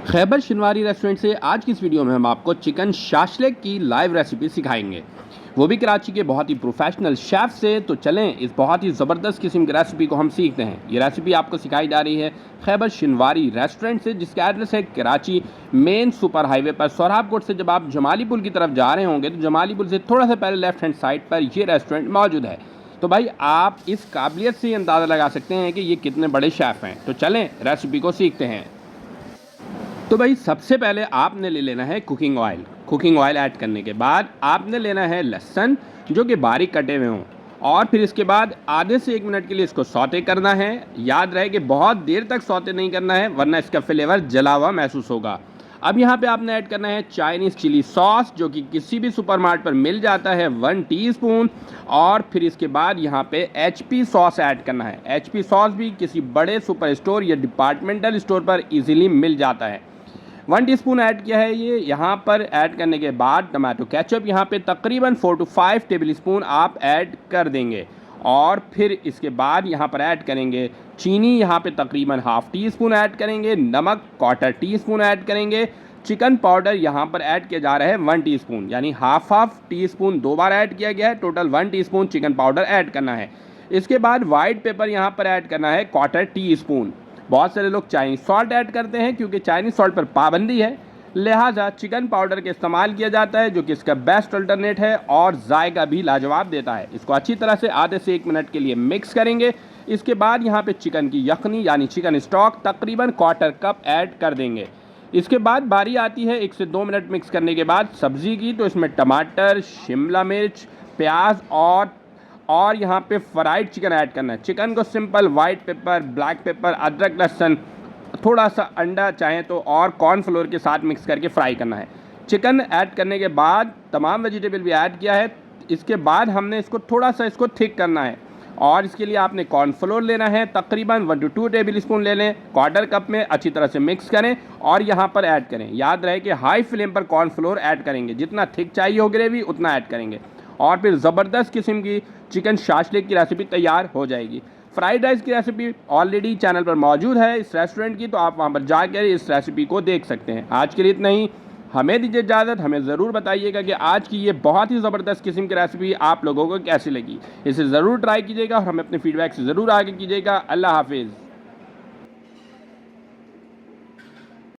Khyber Shinwari restaurant से आज की इस वीडियो में हम आपको चिकन शाशलेक की लाइव रेसिपी सिखाएंगे, वो भी कराची के बहुत ही प्रोफेशनल शेफ़ से। तो चलें इस बहुत ही ज़बरदस्त किस्म की रेसिपी को हम सीखते हैं। ये रेसिपी आपको सिखाई जा रही है खैबर शिनवारी रेस्टोरेंट से, जिसका एड्रेस है कराची मेन सुपर हाईवे पर सोहराब कोट से जब आप जमाली पुल की तरफ जा रहे होंगे तो जमाली पुल से थोड़ा सा पहले लेफ्ट हैंड साइड पर ये रेस्टोरेंट मौजूद है। तो भाई आप इस काबिलियत से अंदाज़ा लगा सकते हैं कि ये कितने बड़े शेफ़ हैं। तो चलें रेसिपी को सीखते हैं। तो भाई सबसे पहले आपने ले लेना है cooking oil. Cooking oil add करने के बाद आपने लेना है लहसुन जो कि बारीक कटे हुए हों, और फिर इसके बाद आधे से 1 मिनट के लिए इसको सौते करना है। याद रहे कि बहुत देर तक सौते नहीं करना है वरना इसका फ्लेवर जला हुआ महसूस होगा। अब यहाँ पे आपने ऐड करना है चाइनीज़ चिली सॉस जो कि किसी भी सुपरमार्केट पर मिल जाता है 1 टीस्पून। और फिर इसके बाद यहाँ पे HP सॉस ऐड करना है। HP सॉस भी किसी बड़े सुपर स्टोर या डिपार्टमेंटल स्टोर पर इजीली मिल जाता है। 1 टीस्पून ऐड किया है ये। यहाँ पर ऐड करने के बाद टमाटो केचप यहाँ पे तकरीबन 4 to 5 टेबल स्पून आप ऐड कर देंगे। और फिर इसके बाद यहाँ पर ऐड करेंगे चीनी, यहाँ पे तकरीबन ½ टीस्पून ऐड करेंगे। नमक 1/4 टीस्पून ऐड करेंगे। चिकन पाउडर यहाँ पर ऐड किया जा रहा है 1 टीस्पून, यानी ½ टीस्पून 2 बार ऐड किया गया है। Total 1 teaspoon chicken powder add करना है। इसके बाद वाइट पेपर यहाँ पर ऐड करना है 1/4 टीस्पून। बहुत सारे लोग चाइनीज़ सॉल्ट ऐड करते हैं, क्योंकि चाइनीज़ सॉल्ट पर पाबंदी है, लिहाजा चिकन पाउडर का इस्तेमाल किया जाता है जो कि इसका बेस्ट अल्टरनेट है और जायका भी लाजवाब देता है। इसको अच्छी तरह से आधे से 1 मिनट के लिए मिक्स करेंगे। इसके बाद यहाँ पे चिकन की यखनी यानी चिकन स्टॉक तकरीबन 1/4 कप ऐड कर देंगे। इसके बाद बारी आती है 1 से 2 मिनट मिक्स करने के बाद सब्ज़ी की। तो इसमें टमाटर, शिमला मिर्च, प्याज और यहाँ पे फ्राइड चिकन ऐड करना है। चिकन को simple white paper, black pepper, अदरक, लहसुन, थोड़ा सा अंडा चाहें तो और कॉर्नफ्लोर के साथ मिक्स करके फ्राई करना है। चिकन ऐड करने के बाद तमाम वेजिटेबल भी ऐड किया है। इसके बाद हमने इसको थोड़ा सा थिक करना है और इसके लिए आपने कॉर्नफ्लोर लेना है, तकरीबन 1 to 2 टेबल स्पून ले लें। 1/4 कप में अच्छी तरह से मिक्स करें और यहाँ पर ऐड करें। याद रहे कि हाई फ्लेम पर कॉर्नफ्लोर ऐड करेंगे, जितना थिक चाहिए हो ग्रेवी उतना ऐड करेंगे और फिर ज़बरदस्त किस्म की चिकन शाशलेक की रेसिपी तैयार हो जाएगी। फ्राइड राइस की रेसिपी ऑलरेडी चैनल पर मौजूद है इस रेस्टोरेंट की, तो आप वहां पर जाकर इस रेसिपी को देख सकते हैं। आज के लिए इतना ही। हमें दीजिए इजाज़त। हमें ज़रूर बताइएगा कि आज की ये बहुत ही ज़बरदस्त किस्म की रेसिपी आप लोगों को कैसी लगी। इसे ज़रूर ट्राई कीजिएगा और हमें अपने फीडबैक से ज़रूर आगे कीजिएगा। अल्लाह हाफिज़।